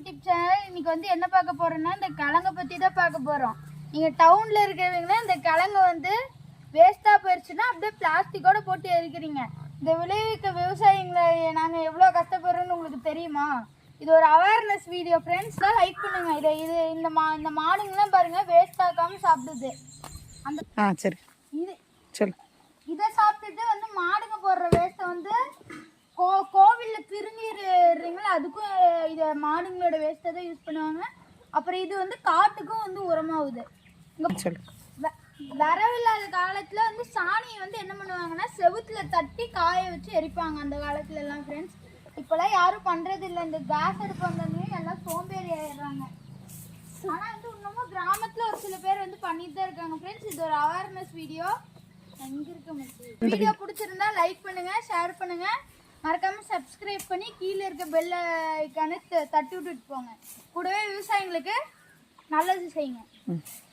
YouTube channel. இன்னைக்கு வந்து என்ன பார்க்க போறோம்னா இந்த கிழங்க பத்தி தான் பார்க்க போறோம். நீங்க டவுன்ல இருக்கிறவங்கன்னா இந்த கிழங்கு வந்து வேஸ்டா போயிருச்சுன்னா அப்படியே பிளாஸ்டிக்கோட போட்டு எரிக்கிறீங்க. இந்த விளைவிக்க விவசாயிகளை நாங்க எவ்வளவு கஷ்டப்படுறோம்னு உங்களுக்கு தெரியுமா? இது ஒரு அவேர்னஸ் வீடியோ ஃப்ரெண்ட்ஸ். தான் லைக் பண்ணுங்க. இது இந்த மாடுங்கெல்லாம் பாருங்க வேஸ்ட் ஆக்காம சாப்பிடுது. அந்த சரி இது சரி இதை சாப்பிட்டுட்டு வந்து மாடுங்க போடுற வேஸ்ட்டை வந்து கோவிலில் திருநீர்ங்களா அதுக்கும் இதை மாடுங்களோட வேஸ்ட்டை தான் யூஸ் பண்ணுவாங்க. அப்புறம் இது வந்து காட்டுக்கும் வந்து உரமாகுது. வரவில்லாத காலத்தில் வந்து சாணியை வந்து என்ன பண்ணுவாங்கன்னா செவுத்துல தட்டி காய வச்சு எரிப்பாங்க அந்த காலத்துல எல்லாம் ஃப்ரெண்ட்ஸ். இப்போல்லாம் யாரும் பண்ணுறது இல்லை. இந்த கேஸ் அடுப்பு வந்தோடனே எல்லாம் சோம்பேறி ஆயிடுறாங்க. ஆனால் வந்து இன்னமும் கிராமத்தில் ஒரு சில பேர் வந்து பண்ணிட்டு தான் இருக்காங்க ஃப்ரெண்ட்ஸ். இது ஒரு அவேர்னஸ் வீடியோ. எங்கே இருக்க வீடியோ பிடிச்சிருந்தா லைக் பண்ணுங்க, ஷேர் பண்ணுங்க, மறக்காம சப்ஸ்கிரைப் பண்ணி கீழே இருக்க பெல் ஐக்கானை தட்டி விட்டுட்டு போங்க. கூடவே விவசாயிங்களுக்கு நல்லது செய்யுங்க.